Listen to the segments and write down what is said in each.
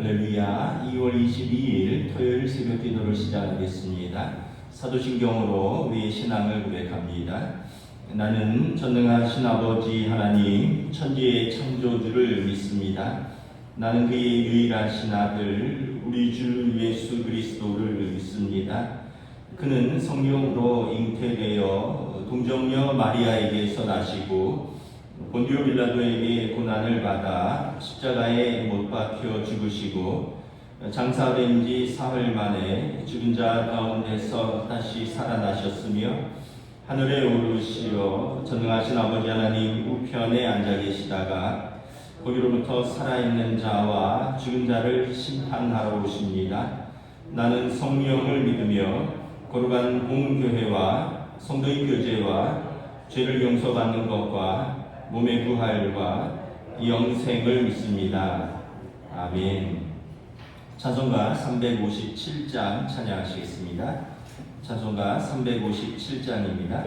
할렐루야. 2월 22일 토요일 새벽 기도를 시작하겠습니다. 사도신경으로 우리의 신앙을 고백합니다. 나는 전능하신 아버지 하나님 천지의 창조주를 믿습니다. 나는 그의 유일하신 아들 우리 주 예수 그리스도를 믿습니다. 그는 성령으로 잉태되어 동정녀 마리아에게서 나시고 본디오 빌라도에게 고난을 받아 십자가에 못 박혀 죽으시고 장사된 지 사흘 만에 죽은 자 가운데서 다시 살아나셨으며 하늘에 오르시어 전능하신 아버지 하나님 우편에 앉아 계시다가 거기로부터 살아있는 자와 죽은 자를 심판하러 오십니다. 나는 성령을 믿으며 거룩한 공교회와 성도의 교제와 죄를 용서받는 것과 몸의 부활과 영생을 믿습니다. 아멘. 찬송가 357장 찬양하시겠습니다. 찬송가 357장입니다.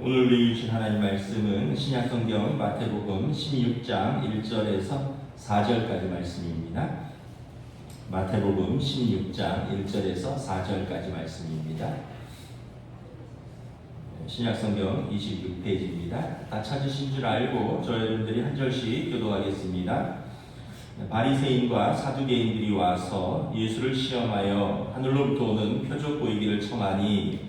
오늘 우리 주신 하나님 말씀은 신약성경 마태복음 16장 1절에서 4절까지 말씀입니다. 마태복음 16장 1절에서 4절까지 말씀입니다. 신약성경 26페이지입니다. 다 찾으신 줄 알고 저 여러분들이 한 절씩 교도하겠습니다. 바리새인과 사두개인들이 와서 예수를 시험하여 하늘로부터 오는 표적 보이기를 청하니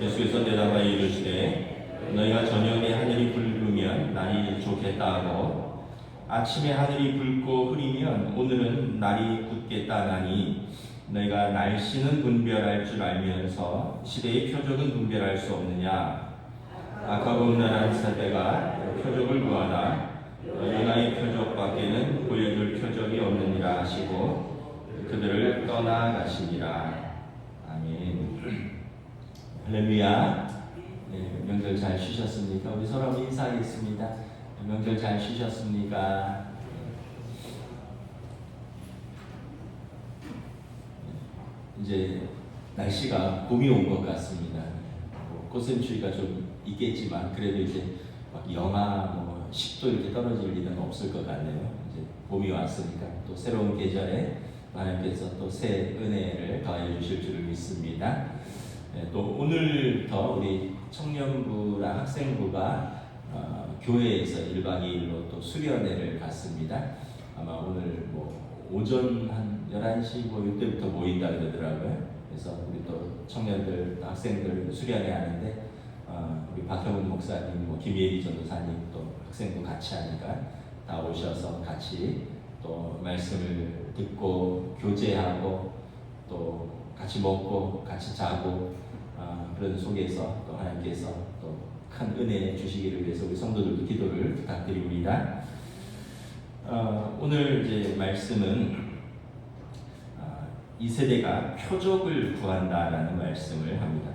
예수께서 대답하여 이르시되 너희가 저녁에 하늘이 붉으면 날이 좋겠다 하고 아침에 하늘이 붉고 흐리면 오늘은 날이 굳겠다 하나니 너희가 날씨는 분별할 줄 알면서 시대의 표적은 분별할 수 없느냐. 악하고 음란한 세대가 표적을 구하나 요나의 표적밖에는 보여줄 표적이 없느니라 하시고 그들을 떠나가시니라. 아멘. 할렐루야. 네, 명절 잘 쉬셨습니까? 우리 서로 인사하겠습니다. 명절 잘 쉬셨습니까? 이제 날씨가 봄이 온 것 같습니다. 꽃샘추위가 좀 있겠지만 그래도 이제 막 영하 10도 이렇게 떨어질 일은 없을 것 같네요. 이제 봄이 왔으니까 또 새로운 계절에 하나님께서 또 새 은혜를 더해 주실 줄을 믿습니다. 또 오늘부터 우리 청년부랑 학생부가 교회에서 1박 2일로 또 수련회를 갔습니다. 아마 오늘 오전 한 11시 이때부터 모인다 그러더라고요. 그래서 우리 또 청년들, 학생들 수련회 하는데 우리 박형훈 목사님, 김예리 전도사님 또 학생도 같이 하니까 다 오셔서 같이 또 말씀을 듣고 교제하고 또 같이 먹고 같이 자고 그런 속에서 또 하나님께서 또 큰 은혜 주시기를 위해서 우리 성도들도 기도를 부탁드립니다. 오늘 이제 말씀은 이 세대가 표적을 구한다라는 말씀을 합니다.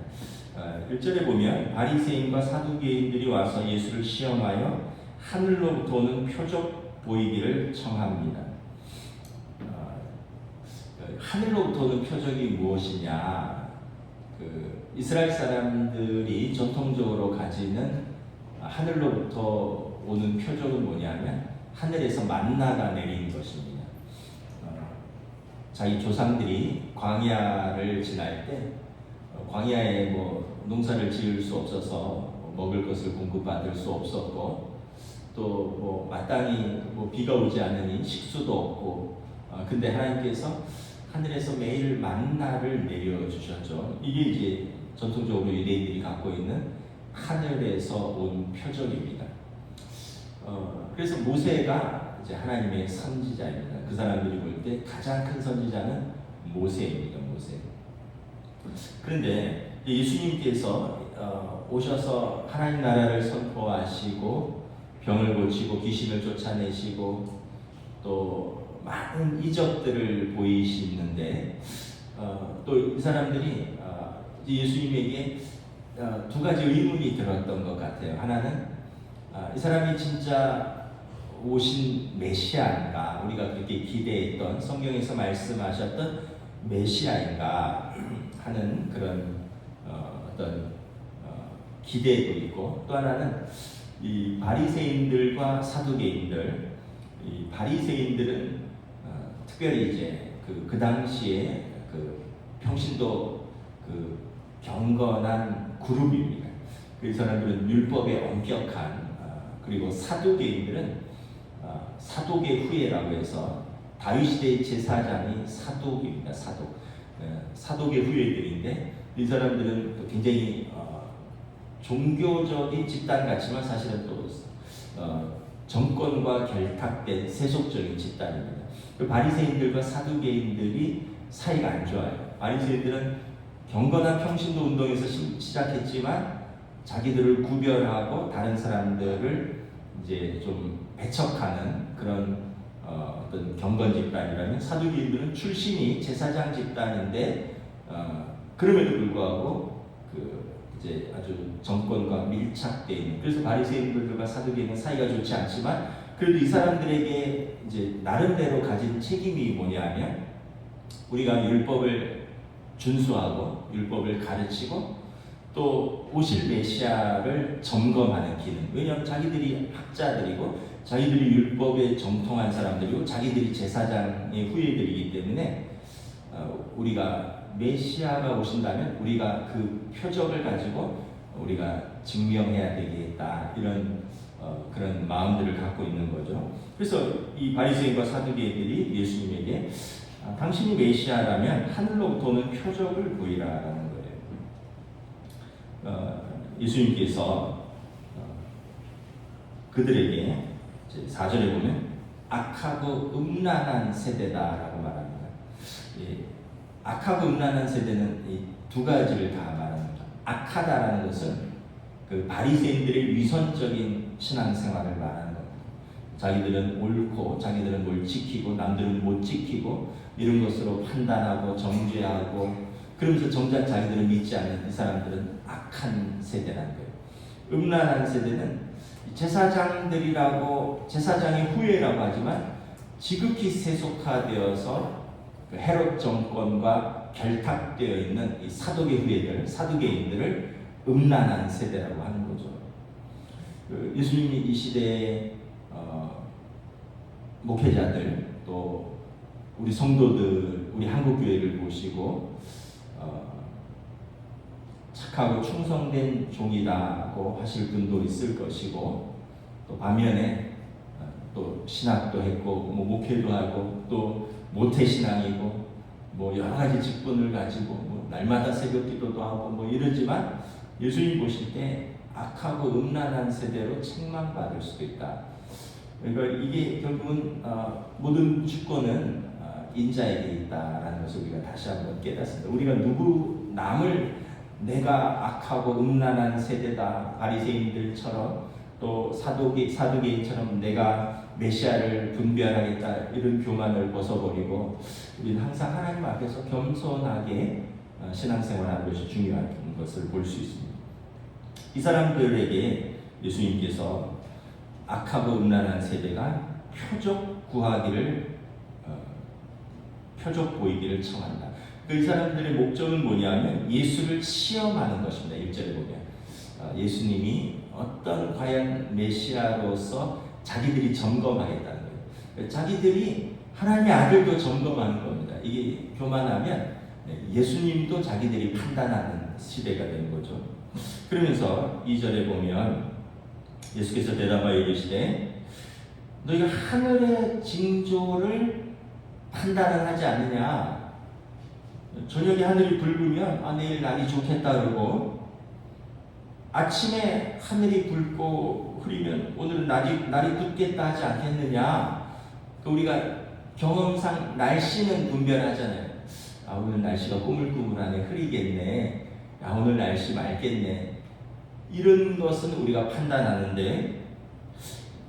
1절에 보면 바리새인과 사두개인들이 와서 예수를 시험하여 하늘로부터 오는 표적 보이기를 청합니다. 하늘로부터 오는 표적이 무엇이냐? 이스라엘 사람들이 전통적으로 가지는 하늘로부터 오는 표적은 뭐냐면 하늘에서 만나가 내리는 것입니다. 자기 조상들이 광야를 지날 때 광야에 농사를 지을 수 없어서 먹을 것을 공급받을 수 없었고 또 마땅히 비가 오지 않으니 식수도 없고 근데 하나님께서 하늘에서 매일 만나를 내려주셨죠. 이게 이제 전통적으로 유대인들이 갖고 있는 하늘에서 온 표적입니다. 그래서 모세가 이제 하나님의 선지자입니다. 그 사람들이 볼 때 가장 큰 선지자는 모세입니다. 모세. 그런데 예수님께서 오셔서 하나님 나라를 선포하시고 병을 고치고 귀신을 쫓아내시고 또 많은 이적들을 보이시는데 또 이 사람들이 예수님에게 두 가지 의문이 들었던 것 같아요. 하나는 이 사람이 진짜 오신 메시아인가, 우리가 그렇게 기대했던 성경에서 말씀하셨던 메시아인가 하는 그런 어떤 기대도 있고, 또 하나는 이 바리새인들과 사두개인들, 이 바리새인들은 특별히 이제 그 당시에 그 평신도 그 경건한 그룹입니다. 그 사람들은 율법에 엄격한 그리고 사두개인들은 사독의 후예라고 해서 다윗 시대의 제사장이 사독입니다. 사독의 후예들인데 이 사람들은 굉장히 종교적인 집단 같지만 사실은 또 정권과 결탁된 세속적인 집단입니다. 바리새인들과 사두개인들이 사이가 안 좋아요. 바리새인들은 경건한 평신도 운동에서 시작했지만 자기들을 구별하고 다른 사람들을 이제 좀 배척하는 그런 어떤 경건 집단이라면, 사두개인들은 출신이 제사장 집단인데 그럼에도 불구하고 이제 아주 정권과 밀착되어 있는, 그래서 바리새인들과 사두개인은 사이가 좋지 않지만 그래도 이 사람들에게 이제 나름대로 가진 책임이 뭐냐면 우리가 율법을 준수하고 율법을 가르치고 또 오실 메시아를 점검하는 기능. 왜냐하면 자기들이 학자들이고 자기들이 율법에 정통한 사람들이고 자기들이 제사장의 후예들이기 때문에 우리가 메시아가 오신다면 우리가 그 표적을 가지고 우리가 증명해야 되겠다 이런 그런 마음들을 갖고 있는 거죠. 그래서 이 바리새인과 사두개인들이 예수님에게 당신이 메시아라면 하늘로부터 오는 표적을 보이라라는 거예요. 예수님께서 그들에게 4절에 보면 악하고 음란한 세대다라고 말합니다. 악하고 음란한 세대는 이 두 가지를 다 말합니다. 악하다라는 것은 그 바리새인들의 위선적인 신앙생활을 말하는 겁니다. 자기들은 옳고 자기들은 뭘 지키고 남들은 못 지키고 이런 것으로 판단하고 정죄하고 그러면서 정작 자기들은 믿지 않는 이 사람들은 악한 세대라는 거예요. 음란한 세대는 제사장들이라고 제사장의 후예라고 하지만 지극히 세속화되어서 그 헤롯 정권과 결탁되어 있는 이 사독의 후예들, 사두개인들을 음란한 세대라고 하는 거죠. 예수님이 이 시대의 목회자들 또 우리 성도들, 우리 한국교회를 보시고 착하고 충성된 종이라고 하실 분도 있을 것이고 또 반면에 또 신학도 했고 뭐 목회도 하고 또 모태신앙이고 뭐 여러 가지 직분을 가지고 뭐 날마다 새벽기도도 하고 뭐 이러지만 예수님 보실 때 악하고 음란한 세대로 책망받을 수도 있다. 그러니까 이게 결국은 모든 주권은 인자에게 있다라는 것을 우리가 다시 한번 깨닫습니다. 우리가 누구 남을 내가 악하고 음란한 세대다 바리새인들처럼 또 사두개인처럼 내가 메시아를 분별하겠다 이런 교만을 벗어버리고 우리는 항상 하나님 앞에서 겸손하게 신앙생활하는 것이 중요한 것을 볼 수 있습니다. 이 사람들에게 예수님께서 악하고 음란한 세대가 표적 보이기를 청한다. 이 사람들의 목적은 뭐냐면 예수를 시험하는 것입니다. 1절에 보면 예수님이 어떤 과연 메시아로서 자기들이 점검하겠다는 거예요. 자기들이 하나님의 아들도 점검하는 겁니다. 이게 교만하면 예수님도 자기들이 판단하는 시대가 되는 거죠. 그러면서 2절에 보면 예수께서 대답하여 이르시되 너희가 하늘의 징조를 판단을 하지 않느냐. 저녁에 하늘이 붉으면 내일 날이 좋겠다 그러고 아침에 하늘이 붉고 흐리면 오늘은 날이 굳겠다 하지 않겠느냐. 우리가 경험상 날씨는 분별하잖아요. 오늘 날씨가 꾸물꾸물하네, 흐리겠네. 오늘 날씨 맑겠네. 이런 것은 우리가 판단하는데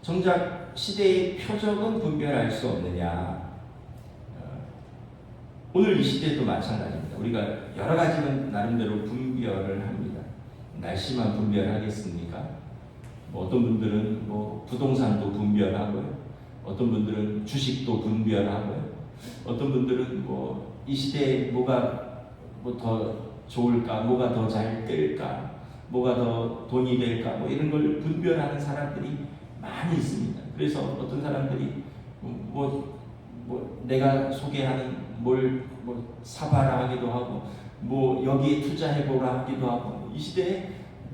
정작 시대의 표적은 분별할 수 없느냐. 오늘 이 시대도 마찬가지입니다. 우리가 여러 가지는 나름대로 분별을 합니다. 날씨만 분별하겠습니까? 어떤 분들은 부동산도 분별하고요. 어떤 분들은 주식도 분별하고요. 어떤 분들은 이 시대에 뭐가 더 좋을까, 뭐가 더 잘 될까, 뭐가 더 돈이 될까, 이런 걸 분별하는 사람들이 많이 있습니다. 그래서 어떤 사람들이 내가 소개하는 뭘 사봐라 하기도 하고, 여기에 투자해보라 하기도 하고, 이 시대에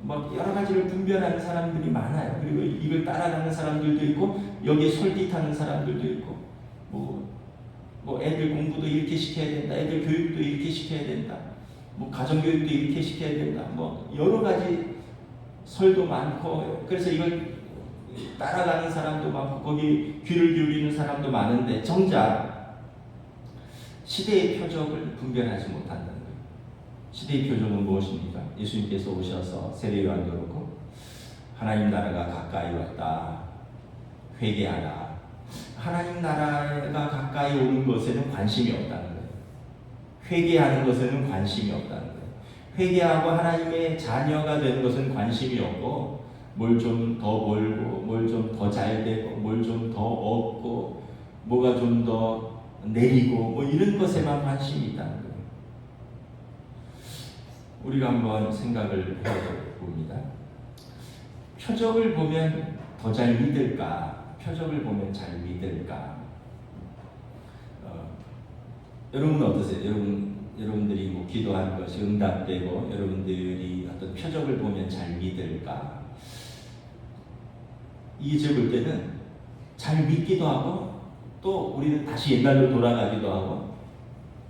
여러 가지를 분별하는 사람들이 많아요. 그리고 이걸 따라가는 사람들도 있고, 여기에 솔깃하는 사람들도 있고, 애들 공부도 이렇게 시켜야 된다, 애들 교육도 이렇게 시켜야 된다, 가정교육도 이렇게 시켜야 된다, 여러 가지 설도 많고, 그래서 이걸 따라가는 사람도 많고, 거기 귀를 기울이는 사람도 많은데, 정작 시대의 표적을 분별하지 못한다는 거예요. 시대의 표적은 무엇입니까? 예수님께서 오셔서 세례요한도 그렇고 하나님 나라가 가까이 왔다, 회개하라. 하나님 나라가 가까이 오는 것에는 관심이 없다는 거예요. 회개하는 것에는 관심이 없다는 거예요. 회개하고 하나님의 자녀가 되는 것은 관심이 없고, 뭘 좀 더 벌고, 뭘 좀 더 잘 되고, 뭘 좀 더 얻고, 뭐가 좀 더 내리고, 이런 것에만 관심이 있다는 거예요. 우리가 한번 생각을 해봅니다. 표적을 보면 더 잘 믿을까? 표적을 보면 잘 믿을까? 여러분은 어떠세요? 여러분 여러분들이 뭐 기도한 것이 응답되고 여러분들이 어떤 표적을 보면 잘 믿을까? 이제 볼 때는 잘 믿기도 하고 또 우리는 다시 옛날로 돌아가기도 하고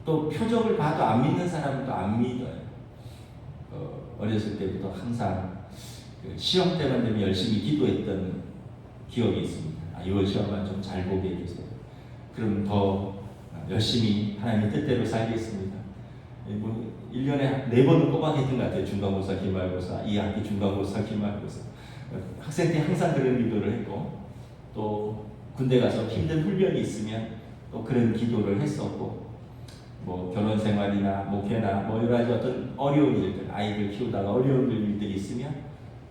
또 표적을 봐도 안 믿는 사람도 안 믿어요. 어렸을 때부터 항상 그 시험 때만 되면 열심히 기도했던 기억이 있습니다. 이번 시험만 좀 잘 보게 해주세요. 그럼 더 열심히 하나님의 뜻대로 살겠습니다. 뭐 1년에 4번은 꼬박 했던 것 같아요. 중간고사, 기말고사, 2학기 중간고사, 기말고사. 학생 때 항상 그런 기도를 했고 또 군대 가서 힘든 훈련이 있으면 또 그런 기도를 했었고 뭐 결혼 생활이나 목회나 뭐 여러 가지 어떤 어려운 일들, 아이들 키우다가 어려운 일들이 있으면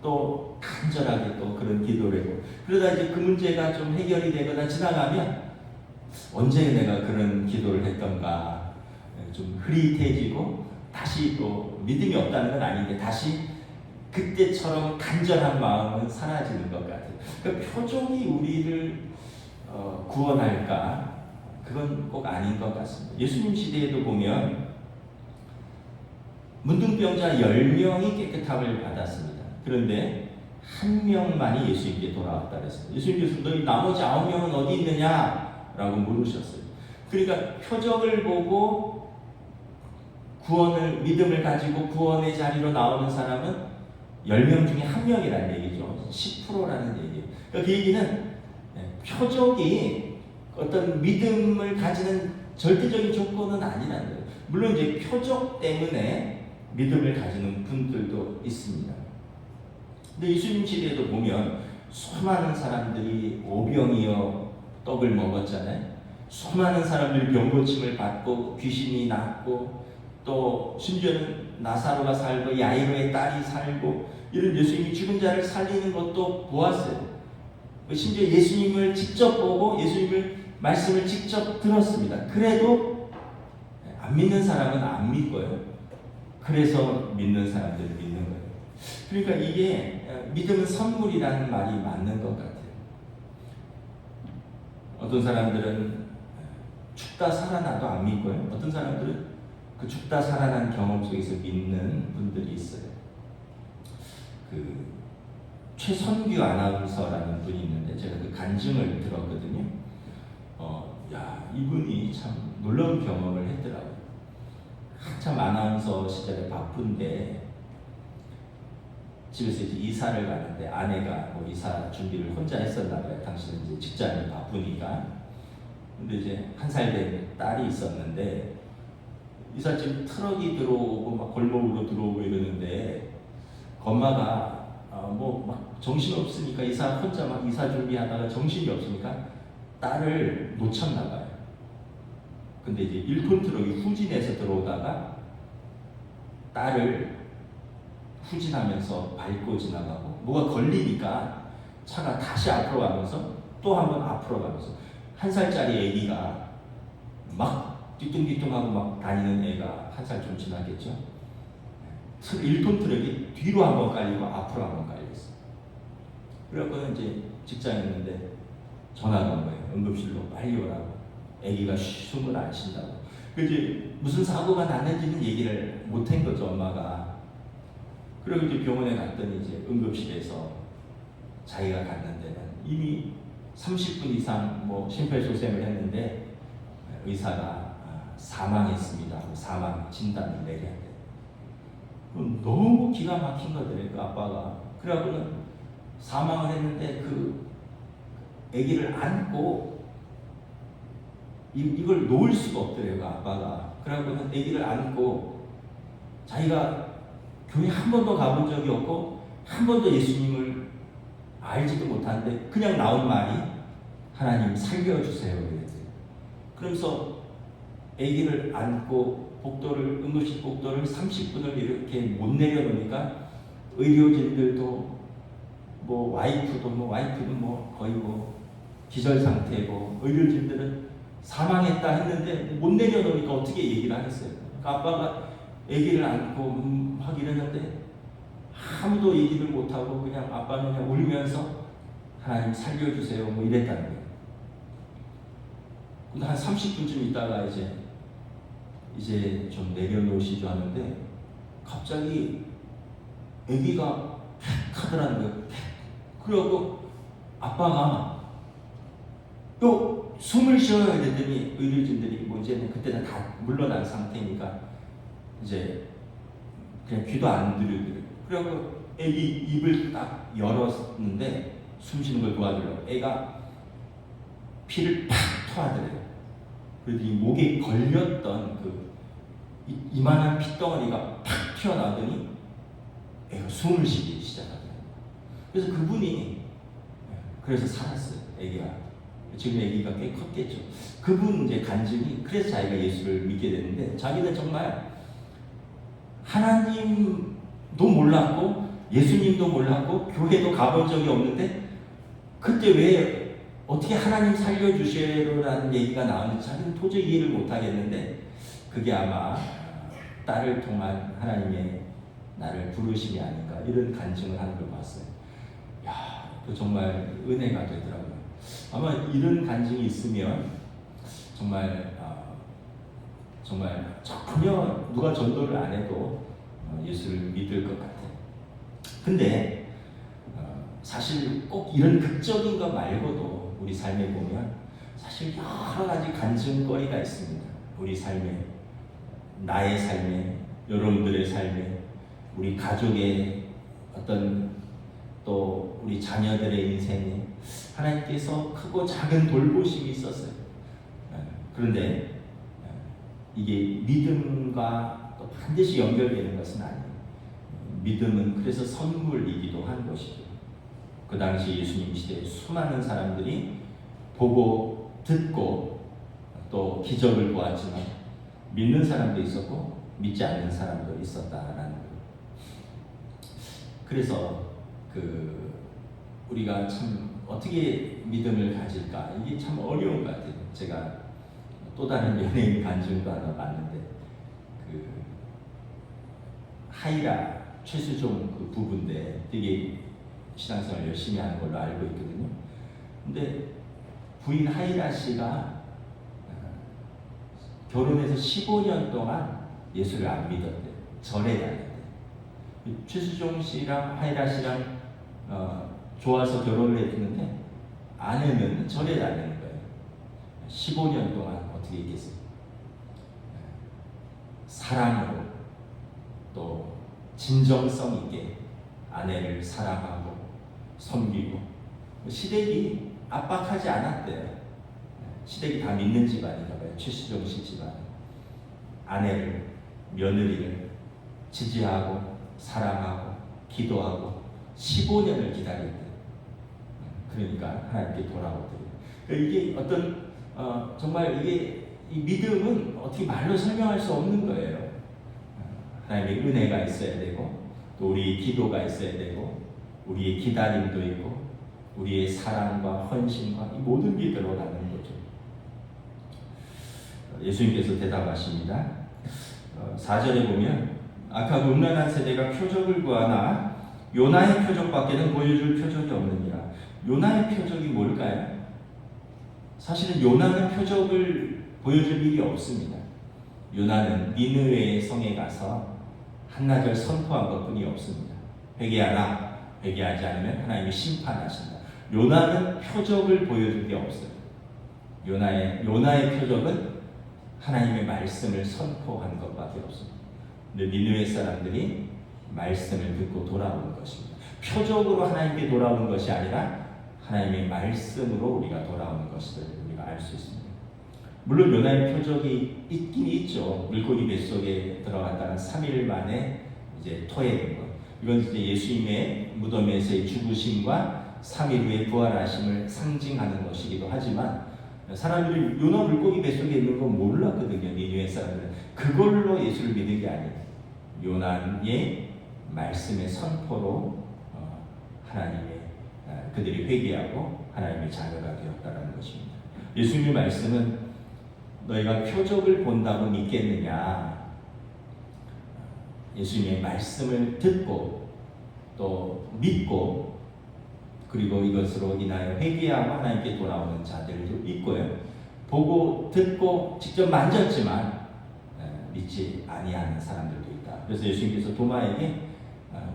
또 간절하게 또 그런 기도를 했고 그러다 이제 그 문제가 좀 해결이 되거나 지나가면 언제 내가 그런 기도를 했던가 좀 흐릿해지고 다시 또 믿음이 없다는 건 아닌데 다시 그때처럼 간절한 마음은 사라지는 것 같아요. 그러니까 표적이 우리를 구원할까? 그건 꼭 아닌 것 같습니다. 예수님 시대에도 보면 문둥병자 10명이 깨끗함을 받았습니다. 그런데 한 명만이 예수님께 돌아왔다 그랬어요. 예수님께서 너희 나머지 9명은 어디 있느냐? 라고 물으셨어요. 그러니까 표적을 보고 구원을, 믿음을 가지고 구원의 자리로 나오는 사람은 10명 중에 1명이라는 얘기죠. 10%라는 얘기예요. 그러니까 그 얘기는 표적이 어떤 믿음을 가지는 절대적인 조건은 아니라는 거예요. 물론 이제 표적 때문에 믿음을 가지는 분들도 있습니다. 근데 예수님 시대에도 보면 수많은 사람들이 오병이어 떡을 먹었잖아요. 수많은 사람들이 병고침을 받고 귀신이 낫고 또 심지어는 나사로가 살고 야이로의 딸이 살고 이런 예수님이 죽은 자를 살리는 것도 보았어요. 심지어 예수님을 직접 보고 예수님을 말씀을 직접 들었습니다. 그래도 안 믿는 사람은 안 믿고요. 그래서 믿는 사람들은 믿는 거예요. 그러니까 이게 믿음은 선물이라는 말이 맞는 것 같아요. 어떤 사람들은 죽다 살아나도 안 믿고요. 어떤 사람들은 그 죽다 살아난 경험 속에서 믿는 분들이 있어요. 그 최선규 아나운서라는 분이 있는데 제가 그 간증을 들었거든요. 이분이 참 놀라운 경험을 했더라고요. 한참 아나운서 시절에 바쁜데 집에서 이제 이사를 가는데 아내가 뭐 이사 준비를 혼자 했었나 봐요. 당시는 이제 직장이 바쁘니까. 근데 이제 1살 된 딸이 있었는데 이삿짐 트럭이 들어오고 막 골목으로 들어오고 이러는데 엄마가 뭐 막 정신 없으니까 이사 혼자 막 이사 준비하다가 정신이 없으니까 딸을 놓쳤나 봐요. 근데 이제 1톤 트럭이 후진해서 들어오다가 딸을 후진하면서 밟고 지나가고 뭐가 걸리니까 차가 다시 앞으로 가면서 또 한 번 앞으로 가면서 1살짜리 애기가 막 뒤뚱뒤뚱하고 막 다니는 애가 1살 좀 지나겠죠. 1톤 트럭이 뒤로 한 번 깔리고 앞으로 한 번 깔렸어. 그래갖고 이제 직장에 있는데 전화가 온 거예요. 응급실로 빨리 오라고. 애기가 숨을 안 쉰다고. 이제 무슨 사고가 났는지는 얘기를 못한 거죠, 엄마가. 그리고 이제 병원에 갔더니 이제 응급실에서 자기가 갔는 데는 이미 30분 이상 뭐 심폐소생을 했는데 의사가 사망했습니다. 사망 진단을 내려야 돼. 너무 기가 막힌 거더래요, 그 아빠가. 그래갖고는 사망을 했는데 그 아기를 안고 이걸 놓을 수가 없더래요, 그 아빠가. 그래갖고는 아기를 안고 자기가 교회 한 번도 가본 적이 없고 한 번도 예수님을 알지도 못하는데 그냥 나온 말이 하나님 살려주세요 이랬어요. 그러면서 아기를 안고 복도를 응급실 복도를 30분을 이렇게 못 내려놓으니까 의료진들도 와이프는 뭐 거의 뭐 기절 상태고 의료진들은 사망했다 했는데 못 내려놓으니까 어떻게 얘기를 하겠어요. 그러니까 아빠가 아기를 안고 막 이랬는데 아무도 얘기를 못하고 그냥 아빠는 그냥 울면서 하나님 살려주세요 뭐 이랬다는 거예요. 근데 한 30분쯤 있다가 이제 이제 좀 내려놓으시죠 하는데 갑자기 아기가 하더라는 거예요. 그러고 아빠가 또 숨을 쉬어야 되더니 의료진들이 뭐 이제는 그때는 다 물러난 상태니까 이제 그냥 귀도 안 들으고요. 그리고 애기 입을 딱 열었는데 숨 쉬는 걸 도와주려고 애가 피를 팍 토하더래요. 그러더니 목에 걸렸던 그 이만한 핏덩어리가 팍 튀어나오더니 애가 숨을 쉬기 시작하더라고요. 그래서 그분이 그래서 살았어요. 애기가 지금 애기가 꽤 컸겠죠. 그분 이제 간증이 그래서 자기가 예수를 믿게 됐는데 자기는 정말 하나님도 몰랐고 예수님도 몰랐고 교회도 가본 적이 없는데 그때 왜 어떻게 하나님 살려주시라는 얘기가 나왔는지 자기는 도저히 이해를 못하겠는데 그게 아마 딸을 통한 하나님의 나를 부르심이 아닌가 이런 간증을 하는 걸 봤어요. 야, 또 정말 은혜가 되더라고요. 아마 이런 간증이 있으면 정말 전혀 누가 전도를 안 해도 예수를 믿을 것 같아요. 근데 사실 꼭 이런 극적인 것 말고도 우리 삶에 보면 사실 여러 가지 간증거리가 있습니다. 우리 삶에, 나의 삶에, 여러분들의 삶에, 우리 가족의 어떤 또 우리 자녀들의 인생에 하나님께서 크고 작은 돌보심이 있었어요. 그런데 이게 믿음과 또 반드시 연결되는 것은 아니에요. 믿음은 그래서 선물이기도 한 것이죠. 그 당시 예수님 시대에 수많은 사람들이 보고 듣고 또 기적을 보았지만 믿는 사람도 있었고 믿지 않는 사람도 있었다라는 거예요. 그래서 우리가 참 어떻게 믿음을 가질까 이게 참 어려운 것 같아요. 제가 또 다른 연예인 간증도 하나 봤는데 하이라 최수종 그 부부인데 되게 신앙생활 열심히 하는 걸로 알고 있거든요. 근데 부인 하이라 씨가 결혼해서 15년 동안 예수를 안 믿었대요. 절에 다녔대요. 최수종 씨랑 하이라 씨랑 좋아서 결혼을 했는데 아내는 절에 다니는 거예요. 15년 동안 어떻게 있겠어요? 사랑으로 또 진정성 있게 아내를 사랑하고 섬기고 시댁이 압박하지 않았대요. 시댁이 다 믿는 집안인가 봐요. 최수종 씨 집안. 아내를, 며느리를 지지하고 사랑하고 기도하고 15년을 기다렸대요. 그러니까 하나님께 돌아오더래요. 이게 어떤 정말 이게 이 믿음은 어떻게 말로 설명할 수 없는 거예요. 하나님의 은혜가 있어야 되고 또 우리의 기도가 있어야 되고 우리의 기다림도 있고 우리의 사랑과 헌신과 이 모든 게 들어가는 거죠. 예수님께서 대답하십니다. 4절에 보면 악하고 음란한 세대가 표적을 구하나 요나의 표적밖에는 보여줄 표적이 없느니라. 요나의 표적이 뭘까요? 사실은 요나는 표적을 보여줄 일이 없습니다. 요나는 니느웨의 성에 가서 한나절 선포한 것뿐이 없습니다. 회개하라. 회개하지 않으면 하나님이 심판하신다. 요나는 표적을 보여줄 게 없어요. 요나의 표적은 하나님의 말씀을 선포한 것밖에 없습니다. 근데 니느웨 사람들이 말씀을 듣고 돌아오는 것입니다. 표적으로 하나님께 돌아오는 것이 아니라 하나님의 말씀으로 우리가 돌아오는 것을 우리가 알 수 있습니다. 물론 요나의 표적이 있긴 있죠. 물고기 뱃속에 들어갔다가 3일 만에 이제 토해낸 것. 이건 이제 예수님의 무덤에서의 죽으심과 3일 후에 부활하심을 상징하는 것이기도 하지만 사람들이 요나 물고기 뱃속에 있는 건 몰랐거든요. 니느웨 사람들은. 그걸로 예수를 믿는 게 아니에요. 요나의 말씀의 선포로 하나님의 그들이 회개하고 하나님의 자녀가 되었다는 것입니다. 예수님의 말씀은 너희가 표적을 본다고 믿겠느냐? 예수님의 말씀을 듣고 또 믿고 그리고 이것으로 인하여 회개하고 하나님께 돌아오는 자들도 있고요. 보고 듣고 직접 만졌지만 믿지 아니하는 사람들도 있다. 그래서 예수님께서 도마에게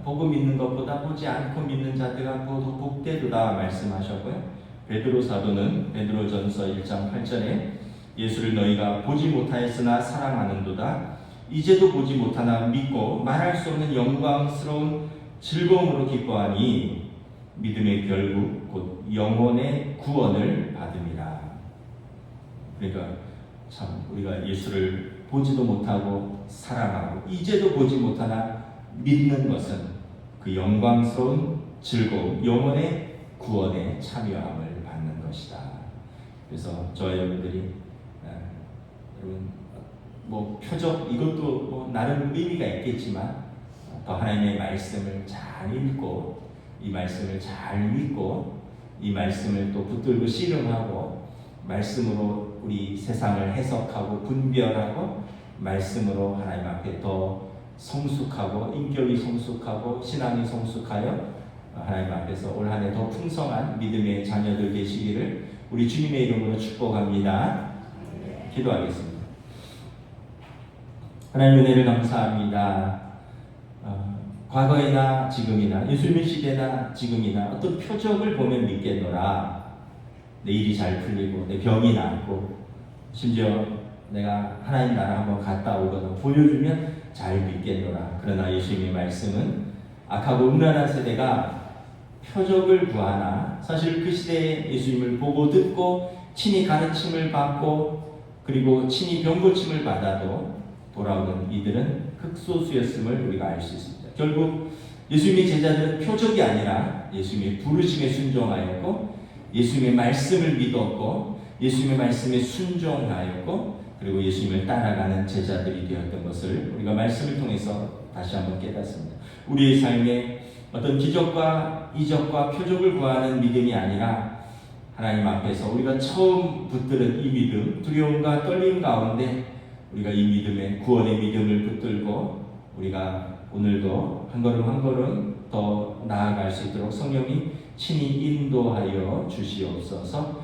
보고 믿는 것보다 보지 않고 믿는 자들아 더 복되도다 말씀하셨고요. 베드로 사도는 베드로전서 1장 8절에 예수를 너희가 보지 못하였으나 사랑하는도다. 이제도 보지 못하나 믿고 말할 수 없는 영광스러운 즐거움으로 기뻐하니 믿음의 결국 곧 영혼의 구원을 받음이라. 그러니까 참 우리가 예수를 보지도 못하고 사랑하고 이제도 보지 못하나 믿는 것은 그 영광스러운 즐거움, 영혼의 구원에 참여함을 받는 것이다. 그래서 저와 여러분들이 여러분 뭐 표적 이것도 뭐 나름 의미가 있겠지만 더 하나님의 말씀을 잘 읽고 이 말씀을 잘 믿고 이 말씀을 또 붙들고 씨름하고 말씀으로 우리 세상을 해석하고 분별하고 말씀으로 하나님 앞에 더 성숙하고 인격이 성숙하고 신앙이 성숙하여 하나님 앞에서 올 한 해 더 풍성한 믿음의 자녀들 되시기를 우리 주님의 이름으로 축복합니다. 기도하겠습니다. 하나님 은혜를 감사합니다. 과거이나 지금이나 예수님의 시대나 지금이나 어떤 표적을 보면 믿겠노라. 내 일이 잘 풀리고 내 병이 낫고 심지어 내가 하나님 나라 한번 갔다 오거나 보여주면 잘 믿겠노라. 그러나 예수님의 말씀은 악하고 음란한 세대가 표적을 구하나 사실 그 시대에 예수님을 보고 듣고 친히 가르침을 받고 그리고 친히 병고침을 받아도 돌아오는 이들은 극소수였음을 우리가 알 수 있습니다. 결국 예수님의 제자들은 표적이 아니라 예수님의 부르심에 순종하였고 예수님의 말씀을 믿었고 예수님의 말씀에 순종하였고 그리고 예수님을 따라가는 제자들이 되었던 것을 우리가 말씀을 통해서 다시 한번 깨닫습니다. 우리의 삶에 어떤 기적과 이적과 표적을 구하는 믿음이 아니라 하나님 앞에서 우리가 처음 붙들은 이 믿음, 두려움과 떨림 가운데 우리가 이 믿음의 구원의 믿음을 붙들고 우리가 오늘도 한 걸음 한 걸음 더 나아갈 수 있도록 성령이 친히 인도하여 주시옵소서.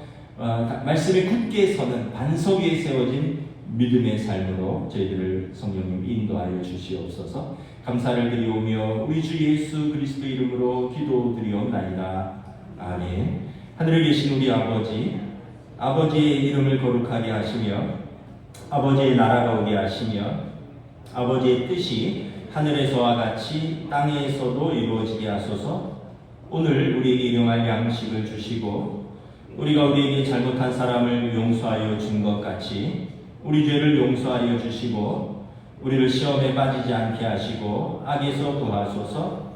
말씀에 굳게 서는 반석 위에 세워진 믿음의 삶으로 저희들을 성령님 인도하여 주시옵소서. 감사를 드리오며 우리 주 예수 그리스도 이름으로 기도드리옵나이다. 아멘. 하늘에 계신 우리 아버지, 아버지의 이름을 거룩하게 하시며 아버지의 나라가 오게 하시며 아버지의 뜻이 하늘에서와 같이 땅에서도 이루어지게 하소서. 오늘 우리에게 일용할 양식을 주시고 우리가 우리에게 잘못한 사람을 용서하여 준 것 같이 우리 죄를 용서하여 주시고 우리를 시험에 빠지지 않게 하시고 악에서 구하소서.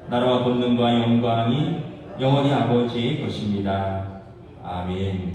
나라와 권능과 영광이 영원히 아버지의 것입니다. 아멘.